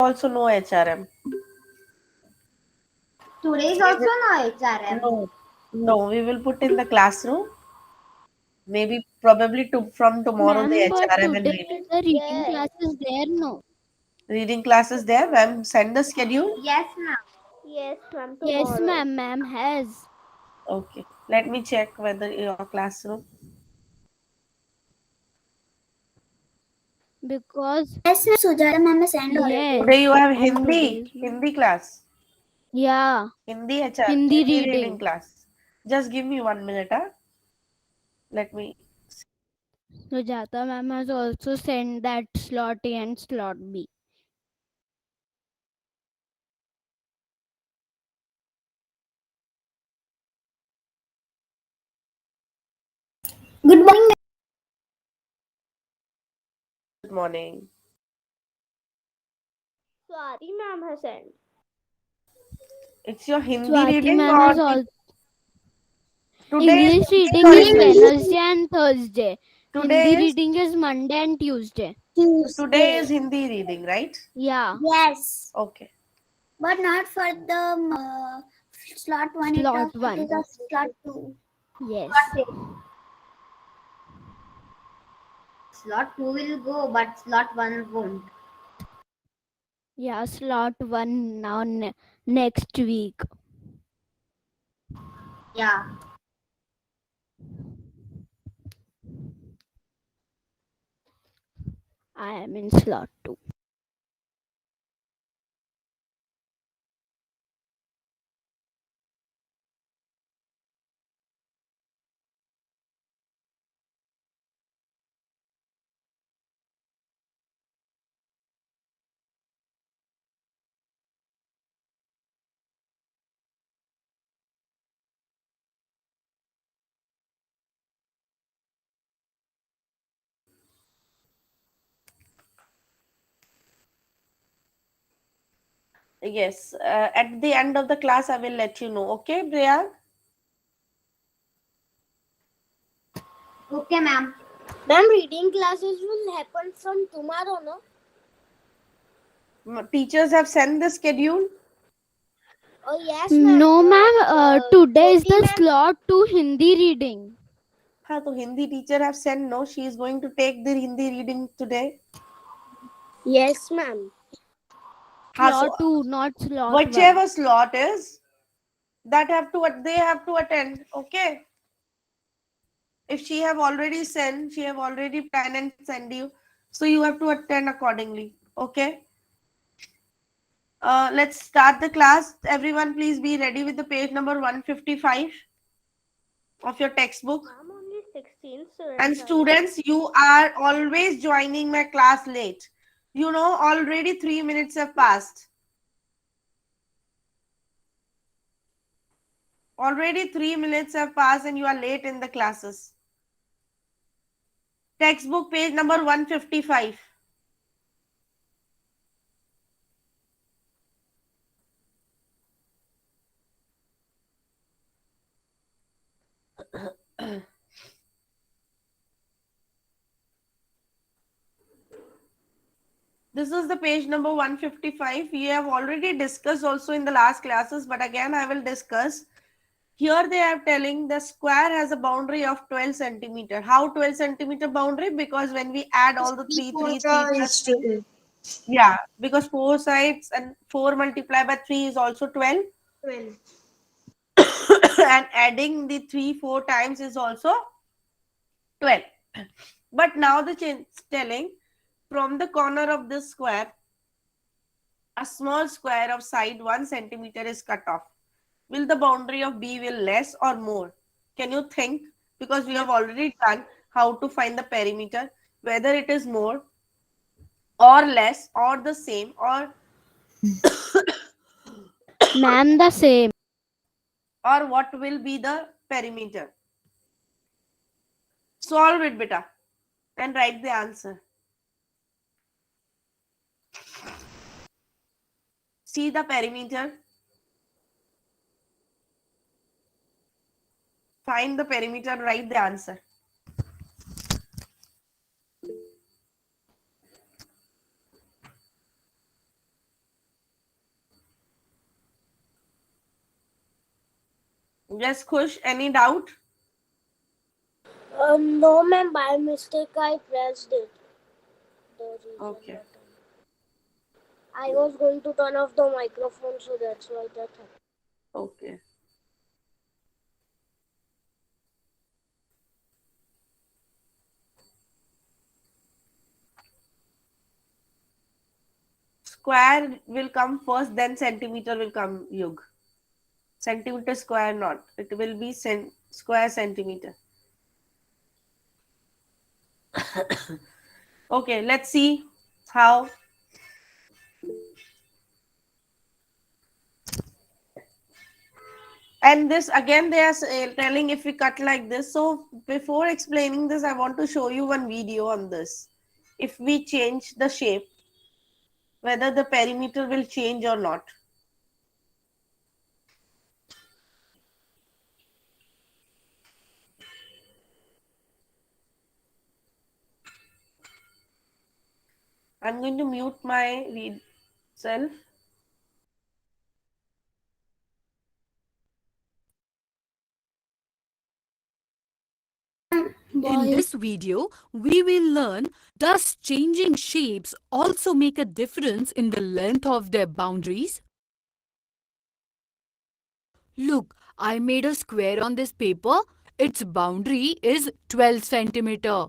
Also no HRM. Today is also no HRM. No, we will put in the classroom. Maybe probably from tomorrow the Ma'am, but HRM and today reading. the reading Yes. class is there, no? Reading class is there. Ma'am, send the schedule. Yes, ma'am. Yes, ma'am, Yes, tomorrow. ma'am has. Okay. Let me check whether your classroom. Because, Yes, ma'am. Sujata ma'am has sent already. yes, Today you have and Hindi. today, Hindi class. yeah, Hindi HR. Hindi Hindi reading reading. class. Just give me 1 minute. Huh? Let me. Sujata ma'am has also sent that slot A and slot B. Good morning, Good morning. Swati ma'am has sent. It's your Hindi Swati reading ma'am or has all. today is English Hindi reading or is English? Wednesday and Thursday. Hindi Today is reading is Monday and Tuesday. today Tuesday. is Hindi reading, right? Yeah, Yes, Okay. but not for the slot one. slot It is 1. a slot two. Yes. Slot two will go, but slot one won't. Yeah, slot 1 now next week. Yeah. I am in slot 2. Yes. At the end of the class, I will let you know. Okay, Priya? Okay, ma'am. Ma'am, reading classes will happen from tomorrow, no? Teachers have sent the schedule. Oh, yes, ma'am. No, ma'am. Today is Jyoti the ma'am. slot to Hindi reading. हाँ तो Hindi teacher have sent no. She is going to take the Hindi reading today. Yes, ma'am. हाँ so Slot 2, not slot 1. whichever slot is that they have to attend. Okay. If she have already sent, she have already planned and send you. So you have to attend accordingly. Okay. Let's start the class. Everyone, please be ready with the page number 155 of your textbook. Ma'am, only 16 And students are there. students, you are always joining my class late. You know, already 3 minutes have passed. Already 3 minutes have passed and you are late in the classes. Textbook page number 155. This is the page number 155. We have already discussed also in the last classes, but again I will discuss. Here they are telling the square has a boundary of 12 centimeter. How 12 centimeter boundary? Because when we add all the 3 plus 3, yeah, because 4 sides and 4 multiplied by 3 is also 12. 12. And adding the 3 4 times is also 12. But now the change telling from the corner of this square, a small square of side 1 centimeter is cut off. Will the boundary of B will less or more? Can you think? Because we have already done how to find the perimeter, whether it is more or less or the same Ma'am, the same. or what will be the perimeter. Solve it, beta, and write the answer. See the perimeter. Find the perimeter, write the answer. Yes, Khush, any doubt? No, ma'am. By mistake, I pressed it. The reason Okay. button. I was going to turn off the microphone, so that's why that happened. Okay. Square will come first, then centimeter will come, Yug. Centimeter square not. It will be square centimeter. Okay, let's see how. And this again, they are telling if we cut like this. So before explaining this, I want to show you one video on this. If we change the shape, whether the perimeter will change or not. I'm going to mute my read self. In this video, we will learn, does changing shapes also make a difference in the length of their boundaries? Look, I made a square on this paper. Its boundary is 12 centimeter.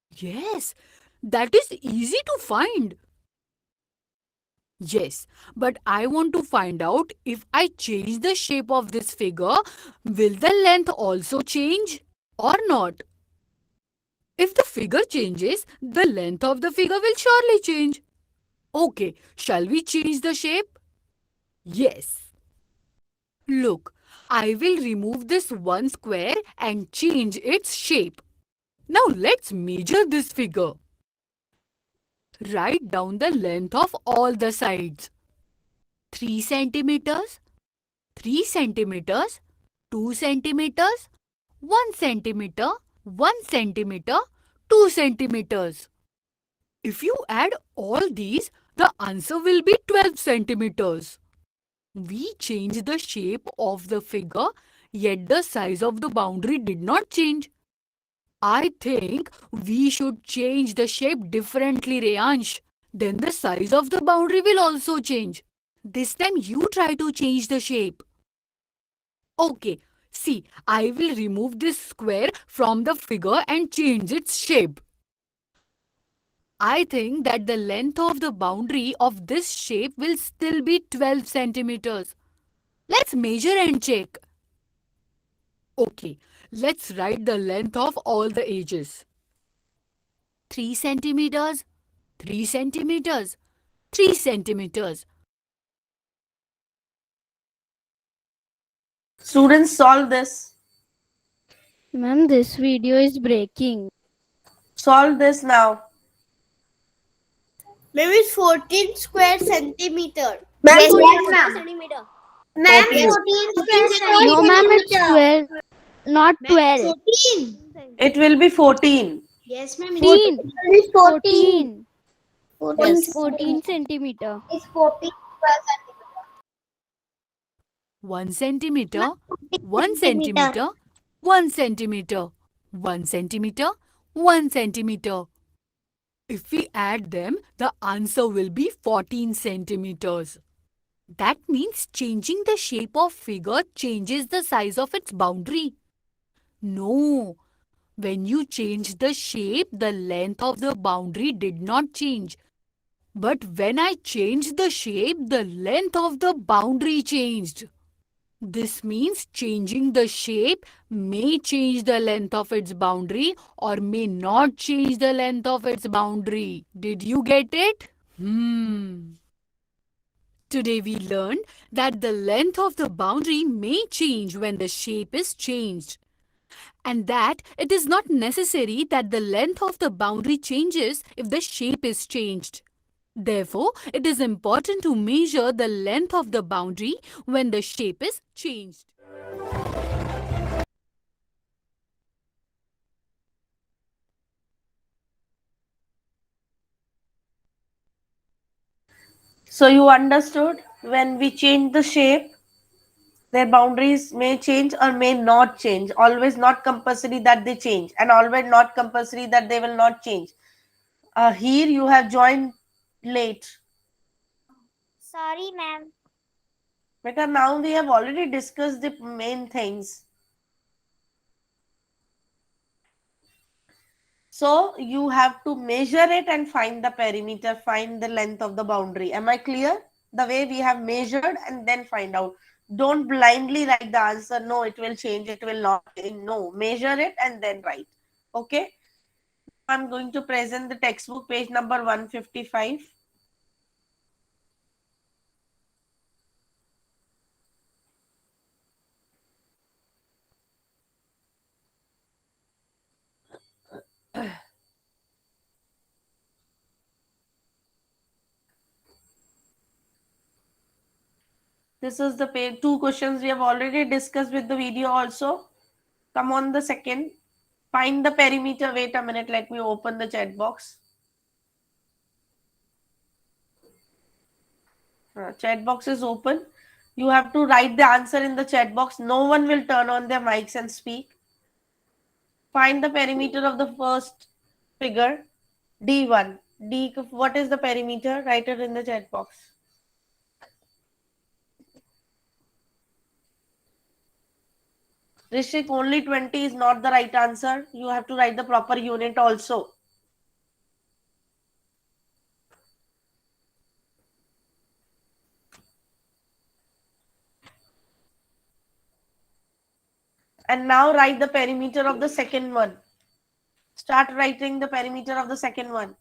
Yes, that is easy to find. Yes, but I want to find out if I change the shape of this figure, will the length also change or not? If the figure changes, the length of the figure will surely change. Okay, shall we change the shape? Yes. Look, I will remove this one square and change its shape. Now let's measure this figure. Write down the length of all the sides. 3 centimeters, 3 centimeters, 2 centimeters, 1 centimeter, 1 centimeter, 2 centimeters. If you add all these, the answer will be 12 centimeters. We changed the shape of the figure, yet the size of the boundary did not change. I think we should change the shape differently, Reyansh. Then the size of the boundary will also change. This time you try to change the shape. Okay, see, I will remove this square from the figure and change its shape. I think that the length of the boundary of this shape will still be 12 centimeters. Let's measure and check. Okay, let's write the length of all the edges. 3 centimeters, 3 centimeters, 3 centimeters. Students, solve this. Ma'am, this video is breaking. Solve this now. Ma'am, it's 14 square centimeter. Ma'am, Yes, 14 yes, square ma'am. centimeter. Ma'am, 14. 14 14 square square No, ma'am, it's centimeter. 12, not 12. 14. It will be 14. Yes, ma'am. 14. It's 14. 14 It's 14 centimeter. It's 14 square centimeter. 1 centimeter, 1 centimeter, 1 centimeter, 1 centimeter, 1 centimeter. If we add them, the answer will be 14 centimeters. That means changing the shape of figure changes the size of its boundary. No, when you change the shape, the length of the boundary did not change. But when I changed the shape, the length of the boundary changed. This means changing the shape may change the length of its boundary or may not change the length of its boundary. Did you get it? Today we learned that the length of the boundary may change when the shape is changed, and that it is not necessary that the length of the boundary changes if the shape is changed. Therefore, it is important to measure the length of the boundary when the shape is changed. So you understood when we change the shape, Their boundaries may change or may not change. Always not compulsory that they change, and always not compulsory that they will not change. Here you have joined late. Sorry, ma'am. Because now we have already discussed the main things. So you have to measure it and find the perimeter, find the length of the boundary. Am I clear? The way we have measured and then find out. Don't blindly write the answer. No, it will change, it will not change. No, measure it and then write. Okay. I'm going to present the textbook page number 155. This is the page. Two questions we have already discussed with the video also. Come on the second. Find the perimeter. Wait a minute. Let me open the chat box. Chat box is open. You have to write the answer in the chat box. No one will turn on their mics and speak. Find the perimeter of the first figure. D1. What is the perimeter? Write it in the chat box. Rishik, only 20 is not the right answer. You have to write the proper unit also. And now write the perimeter of the second one. Start writing the perimeter of the second one.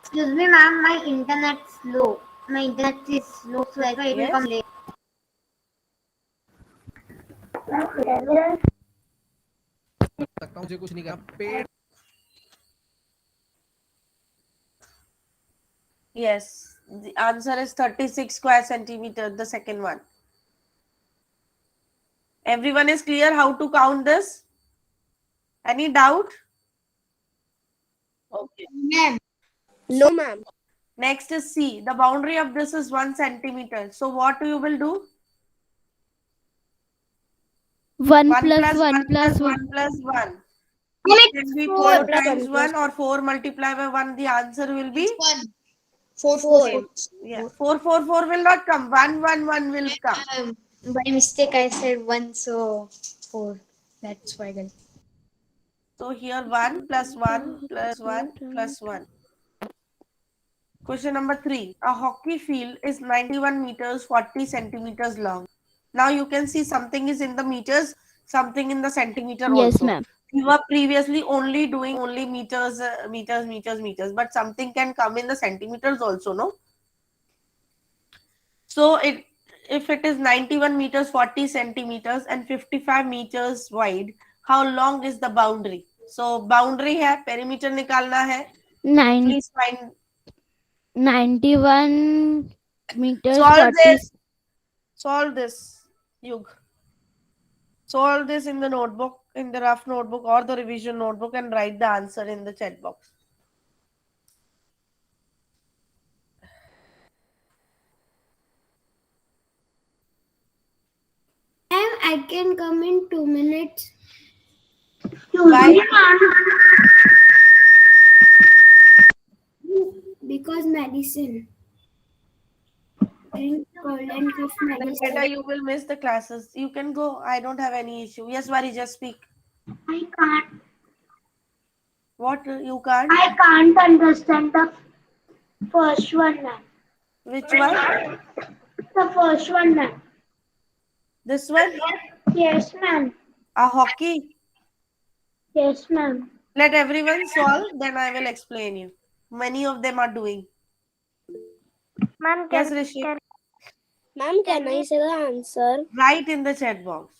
Excuse me, ma'am, my internet's slow. My internet is slow, so that's why it will Yes. come late. सकता हूँ मुझे कुछ नहीं करना पेड़ Yes. The answer is 36 square centimeter, the second one. Everyone is clear how to count this? Any doubt? Okay. Ma'am, No, ma'am. Next is C. The boundary of this is 1 centimeter. So what you will do? 1 1 plus plus 1 1 plus plus 1. 1 plus 1. Ma'am, It can be 4 4 plus times 1 1 or 4 multiplied by 1. The answer will be? 4. Yeah. 4, 4, 4 will not come. 1, 1, 1 will come. by mistake I said 1, so 4. That's why then. So here 1 plus 1 plus 1 plus 1. Question number 3. A hockey field is 91 meters 40 centimeters long. Now you can see something is in the meters, something in the centimeter Yes, also. ma'am. You were previously only doing only meters, meters, but something can come in the centimeters also, no? So if it is 91 meters 40 centimeters and 55 meters wide, how long is the boundary? So boundary है, perimeter निकालना है. 9, Please find. 91 meters Solve 40. this. Solve this, Yug. Solve this in the notebook, in the rough notebook or the revision notebook, and write the answer in the chat box. I can come in 2 minutes. Why? Because medicine. Drink cold and cough Then medicine. better you will miss the classes. You can go. I don't have any issue. Yes, Vari, just speak. I can't. What you can't? I can't understand the first one, ma'am. Which one? The first one, ma'am. This one? Yes, ma'am. A hockey. Yes, ma'am. Let everyone solve, then I will explain you. Many of them are doing. Ma'am, Yes, Rishi. Ma'am, can I say the answer? Write in the chat box.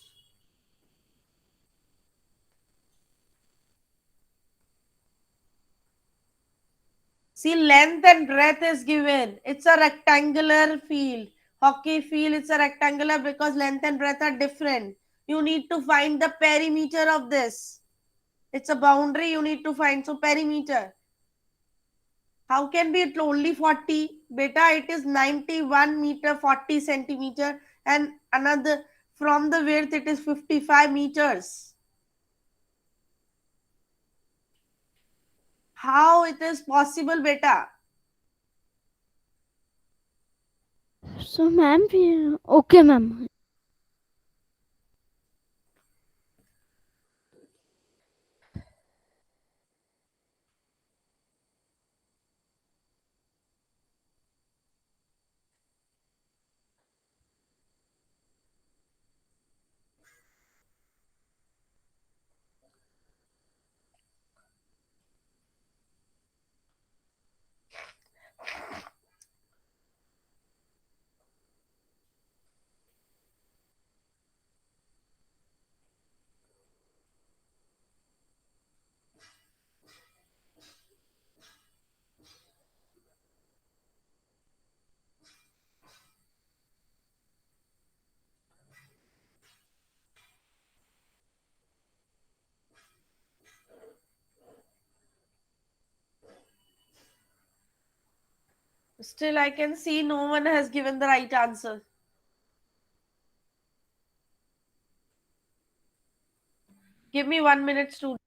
See, length and breadth is given. It's a rectangular field. Hockey field, it's a rectangular because length and breadth are different. You need to find the perimeter of this. It's a boundary you need to find. So perimeter. How can be it only 40? Beta, it is 91 meter 40 centimeter, and another from the width it is 55 meters. How it is possible, beta? So, ma'am, okay, ma'am. Still, I can see no one has given the right answer. Give me 1 minute, student.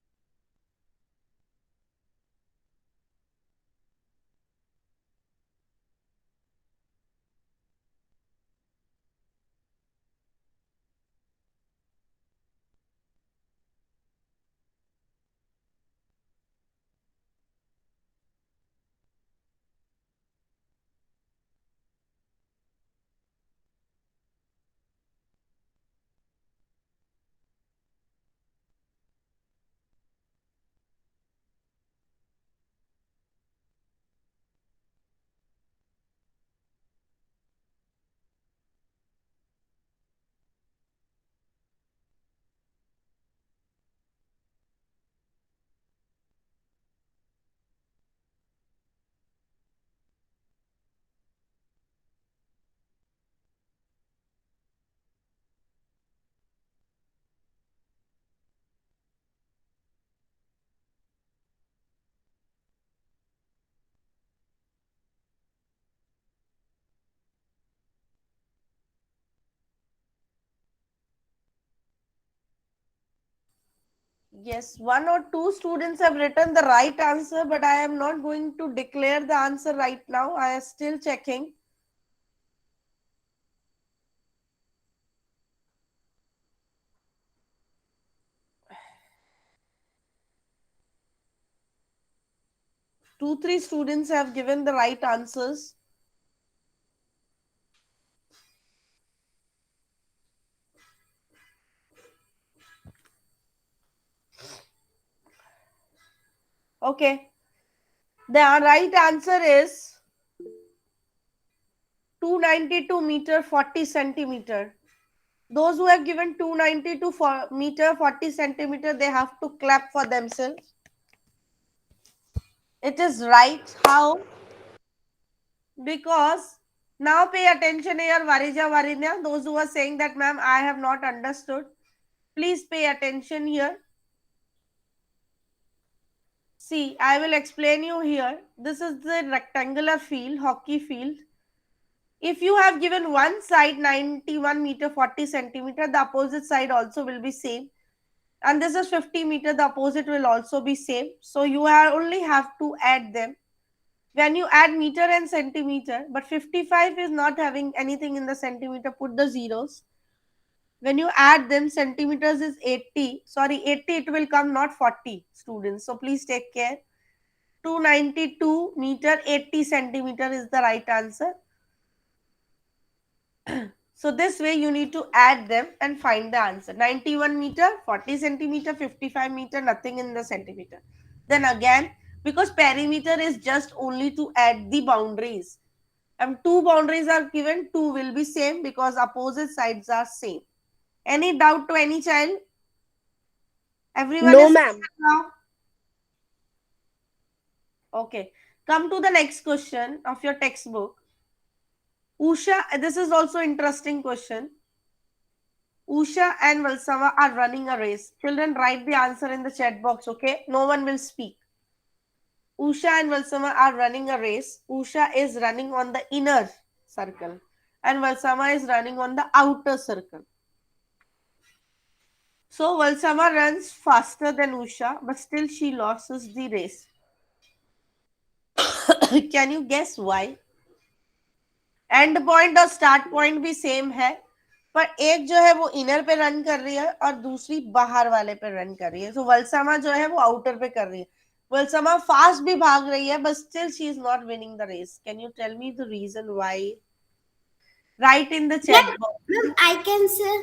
Yes, one or two students have written the right answer, but I am not going to declare the answer right now. I am still checking. Two, three students have given the right answers. Okay. The right answer is 292 meter 40 centimeter. Those who have given 292 meter 40 centimeter, they have to clap for themselves. It is right. How? Because now pay attention here, Varija Varinya. Those who are saying that, ma'am, I have not understood. Please pay attention here. See, I will explain you here. This is the rectangular field, hockey field. If you have given one side 91 meter 40 centimeter, the opposite side also will be same. And this is 50 meter, the opposite will also be same. So you only have to add them. When you add meter and centimeter, but 55 is not having anything in the centimeter, put the zeros. When you add them, centimeters is 80. Sorry, 80 it will come, not 40 students. So please take care. 292 meter 80 centimeter is the right answer. So this way you need to add them and find the answer. 91 meter, 40 centimeter, 55 meter, nothing in the centimeter. Then again, because perimeter is just only to add the boundaries. And two boundaries are given, two will be same because opposite sides are same. Any doubt to any child? Everyone No, is ma'am. clear now? Okay. Come to the next question of your textbook. Usha, this is also interesting question. Usha and Valsava are running a race. Children, write the answer in the chat box, okay? No one will speak. Usha and Valsama are running a race. Usha is running on the inner circle and Valsama is running on the outer circle. So Valsama runs faster than Usha, but still she loses the race. Can you guess why? And point और start point भी same है, पर एक जो है वो inner पे run कर रही है और दूसरी बाहर वाले पे रन कर रही है. सो वल्समा जो है वो आउटर पे कर रही है. वल्समा फास्ट भी भाग रही है, but still she is not winning the race. Can you tell me the reason why? Write in the chat box. Ma'am, I can say.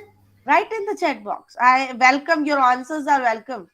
Write in the chat box. I welcome your answers are welcome.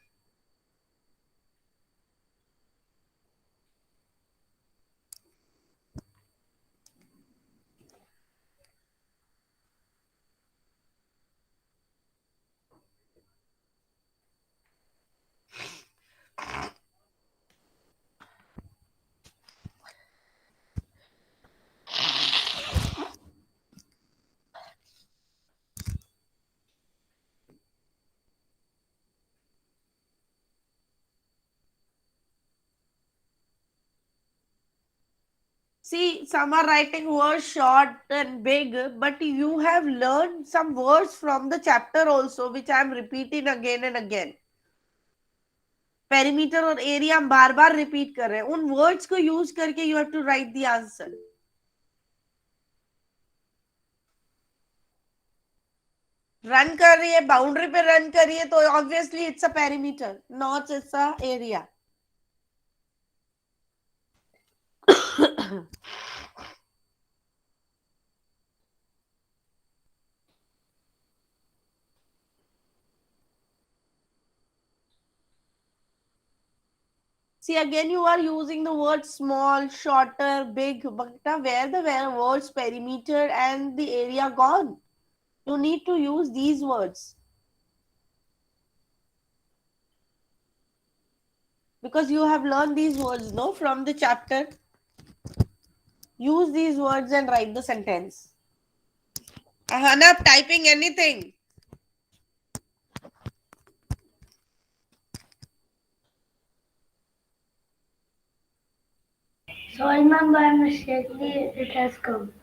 See, some are writing words short and big, but you have learned some words from the chapter also, which I am repeating again and again. Perimeter और area हम बार बार repeat कर रहे हैं. उन words को use करके you have to write the answer. Run कर रही है, बाउंड्री पे रन कर रही है, तो obviously it's a perimeter, not it's a area. See, again you are using the word small, shorter, big, but where the words perimeter and the area gone? You need to use these words. Because you have learned these words, no, from the chapter. Use these words and write the sentence. Ahana, typing anything. Sorry, ma'am, by mistakenly it has come.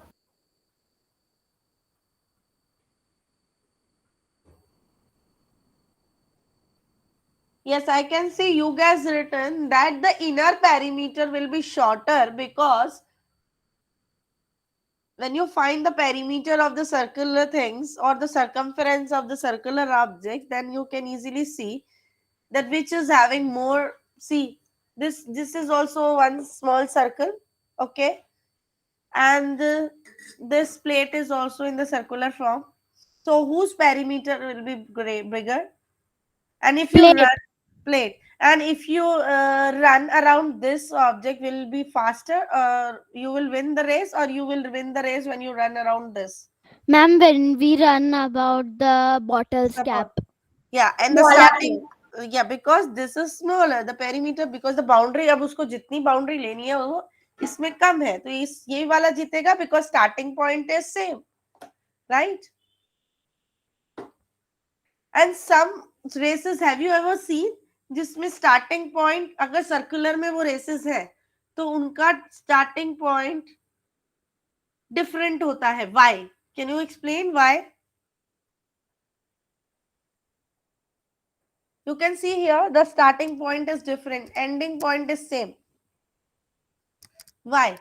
Yes, I can see you guys written that the inner perimeter will be shorter because when you find the perimeter of the circular things or the circumference of the circular object, then you can easily see that which is having more. See, this is also one small circle, okay, and this plate is also in the circular form. So whose perimeter will be bigger? And if you Plate. run plate, and if you run around this object, will be faster, or you will win the race, or you will win the race when you run around this? Ma'am, when we run about the bottle's cap. Yeah, and the Smaller starting, yeah, because this is smaller, the perimeter, because the boundary, अब उसको जितनी boundary लेनी है वो इसमें कम है, तो इस ये वाला जीतेगा because starting point is same, right? And some races have you ever seen जिसमें starting point अगर circular में वो races है तो उनका starting point different होता है. Why? Can you explain why? You can see here the starting point is different, ending point is same. Why?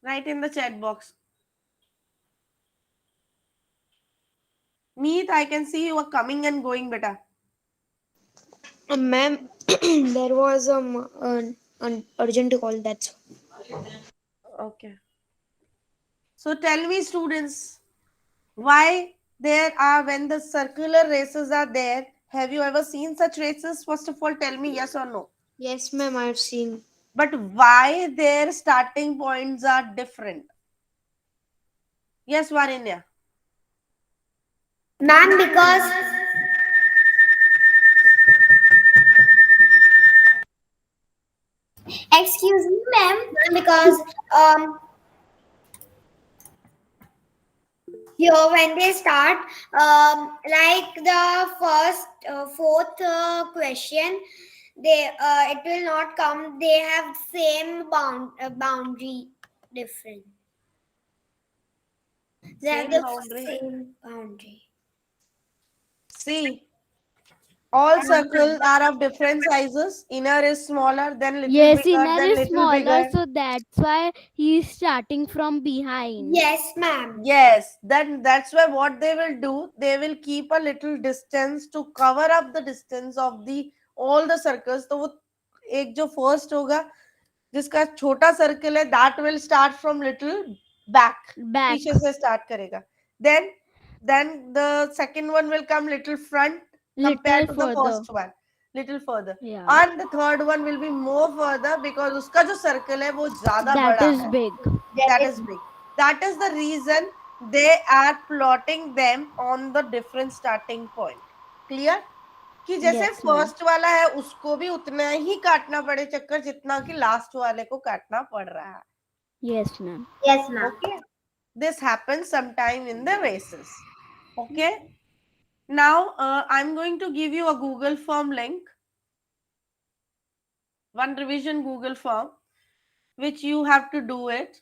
Write in the chat box. Meet, I can see you are coming and going, beta. Ma'am, there was an urgent call. That's Okay. So tell me, students, why there are, when the circular races are there, have you ever seen such races? First of all, tell me yes or no. yes, ma'am. I've seen. But why their starting points are different? Yes, Varinya. Ma'am, because Excuse me, ma'am, because here when they start, like the first, fourth question, they it will not come. They have same boundary different. They have Same the boundary. same boundary. See, all circles are of different sizes. Inner is smaller, then little Yes, bigger, inner then is little smaller, bigger. so that's why he is starting from behind. Yes, ma'am. Yes, then that's why what they will do, they will keep a little distance to cover up the distance of the all the circles. तो वो एक जो first होगा जिसका छोटा circle है that will start from little back, Back. पीछे से start करेगा. Then the second one will come little front compared Little to the further. first one, little further. Yeah. And the third one will be more further because उसका जो circle है वो ज़्यादा That बड़ा is है. big. That is big. That is the reason they are plotting them on the different starting point. Clear? कि जैसे Yes, ma'am. First वाला है उसको भी उतना ही काटना पड़े चक्कर जितना कि लास्ट वाले को काटना पड़ रहा है. Yes, ma'am. Yes, ma'am. Okay. This happens sometime in the races. Okay. Now I'm going to give you a Google form link. One revision Google form, which you have to do it.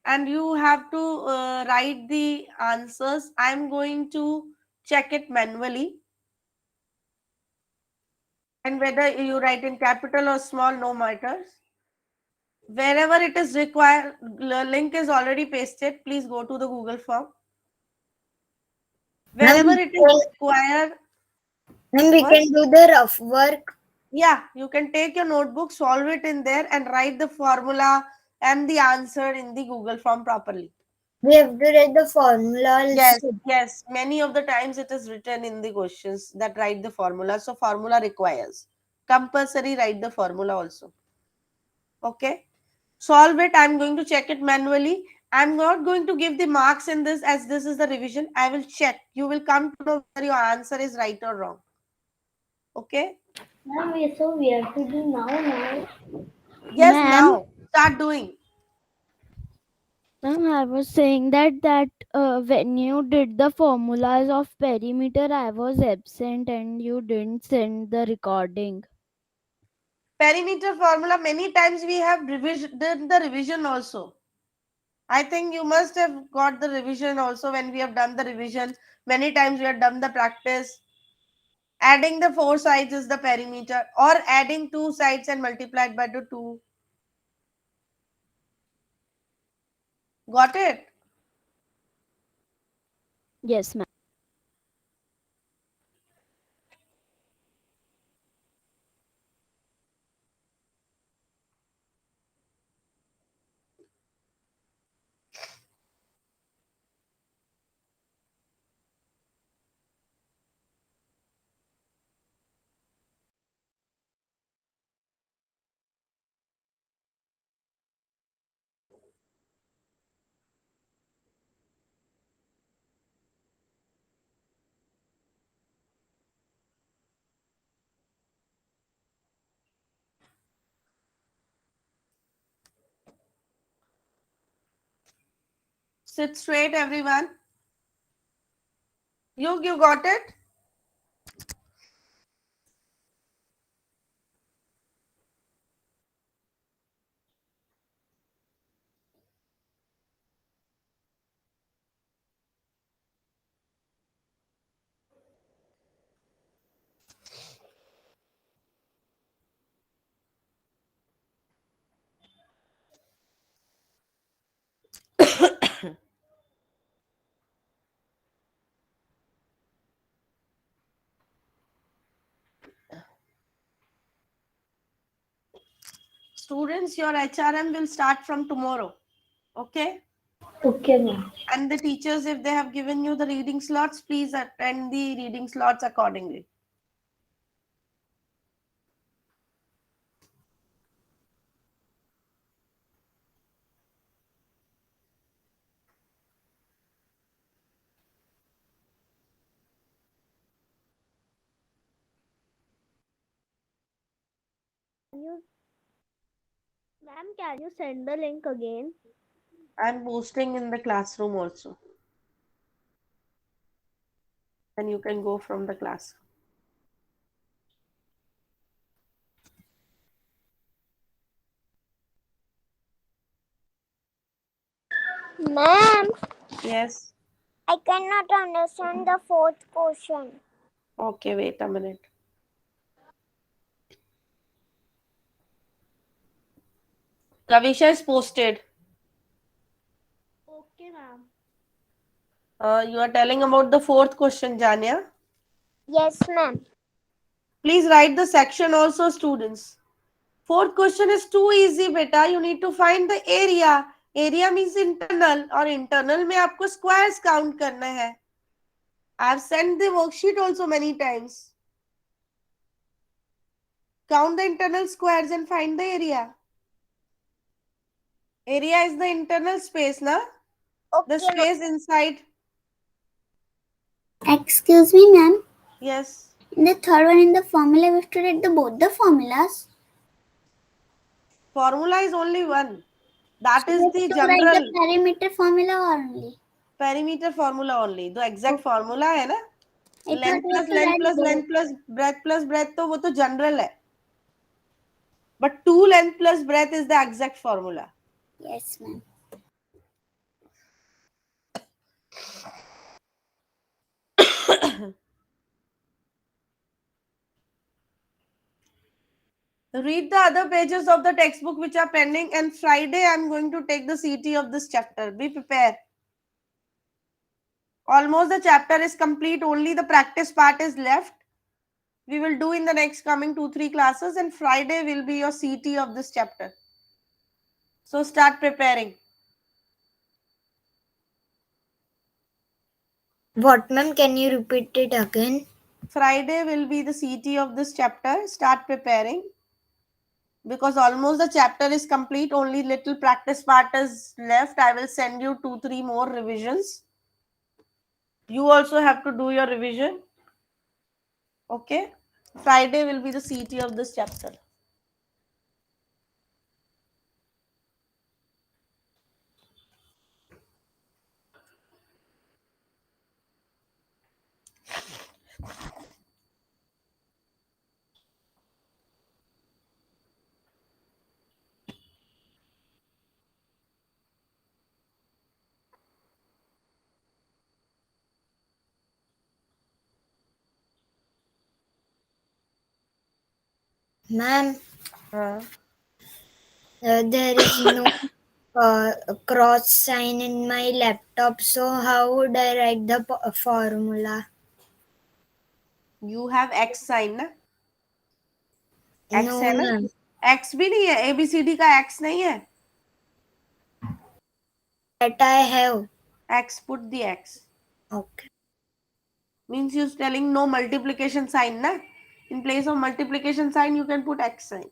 And you have to write the answers. I'm going to check it manually. And whether you write in capital or small, no matters. Wherever it is required, the link is already pasted. Please go to the Google form. Wherever it is required, Then we what? can do the rough work. Yeah, you can take your notebook, solve it in there, and write the formula and the answer in the Google form properly. We have to write the formula also. Yes, yes. Many of the times it is written in the questions that write the formula. So formula requires compulsory write the formula also. Okay. Solve it. I'm going to check it manually. I'm not going to give the marks in this as this is the revision. I will check. You will come to know whether your answer is right or wrong. Okay. Ma'am, so we have to do now. Yes. Ma'am? Now start doing. Ma'am, I was saying that when you did the formulas of perimeter, I was absent and you didn't send the recording. Perimeter formula. Many times we have did the revision also. I think you must have got the revision also when we have done the revision. Many times we have done the practice. Adding the four sides is the perimeter, or adding two sides and multiplied by the 2. Got it? Yes, ma'am. Sit straight, everyone. You got it? Students, your HRM will start from tomorrow. Okay? Okay, ma'am. And the teachers, if they have given you the reading slots, please attend the reading slots accordingly. Ma'am, can you send the link again? I'm posting in the classroom also. And you can go from the class. Ma'am, Yes. I cannot understand the fourth question. Okay, wait a minute. Kavisha is posted. Okay, ma'am. You are telling about the fourth question, Janya. Yes, ma'am. Please write the section also, students. Fourth question is too easy, beta. You need to find the area. Area means internal, और internal में आपको squares count करना है. I have sent the worksheet also many times. Count the internal squares and find the area. Area is the internal space, na? The Okay, ma'am. space inside. Excuse me, ma'am. Yes. In the third one, in the formula, we have to write both the formulas. Formula is only one. That So is we have the to write general the perimeter formula only. perimeter formula only. The exact formula है ना? I thought Length we plus have to length write plus both. length plus breadth तो वो तो general है. But 2 length plus breadth is the exact formula. Yes, ma'am. Read the other pages of the textbook which are pending, and Friday I am going to take the CT of this chapter. Be prepared. Almost the chapter is complete. Only the practice part is left. We will do in the next coming 2-3 classes, and Friday will be your CT of this chapter. So start preparing. What, ma'am? Can you repeat it again? Friday will be the CT of this chapter. Start preparing. Because almost the chapter is complete, only little practice part is left. I will send you 2-3 more revisions. You also have to do your revision. Okay. Friday will be the CT of this chapter. Ma'am, Huh? there is no cross sign in my laptop, so how would I write the formula? You have X sign ना? X No, है ना? ma'am. X भी नहीं है. ABCD का X नहीं है. That I have. X, put the X. Okay. Means you're telling no multiplication sign na? In place of multiplication sign, you can put X sign.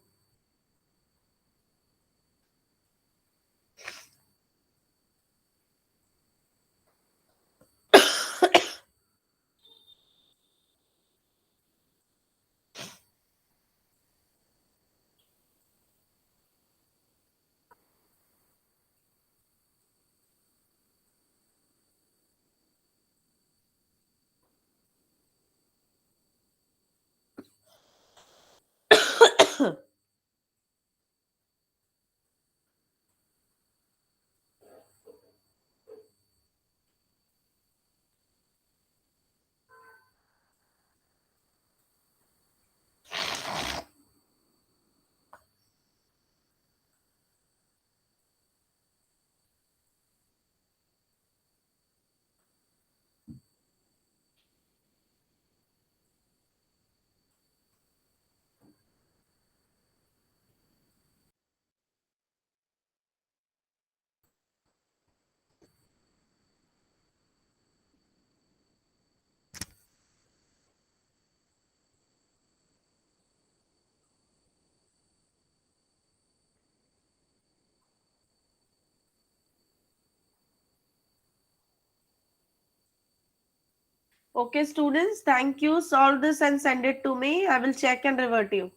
Okay, students, thank you. Solve this and send it to me. I will check and revert you.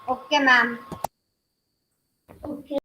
Okay, ma'am. Okay.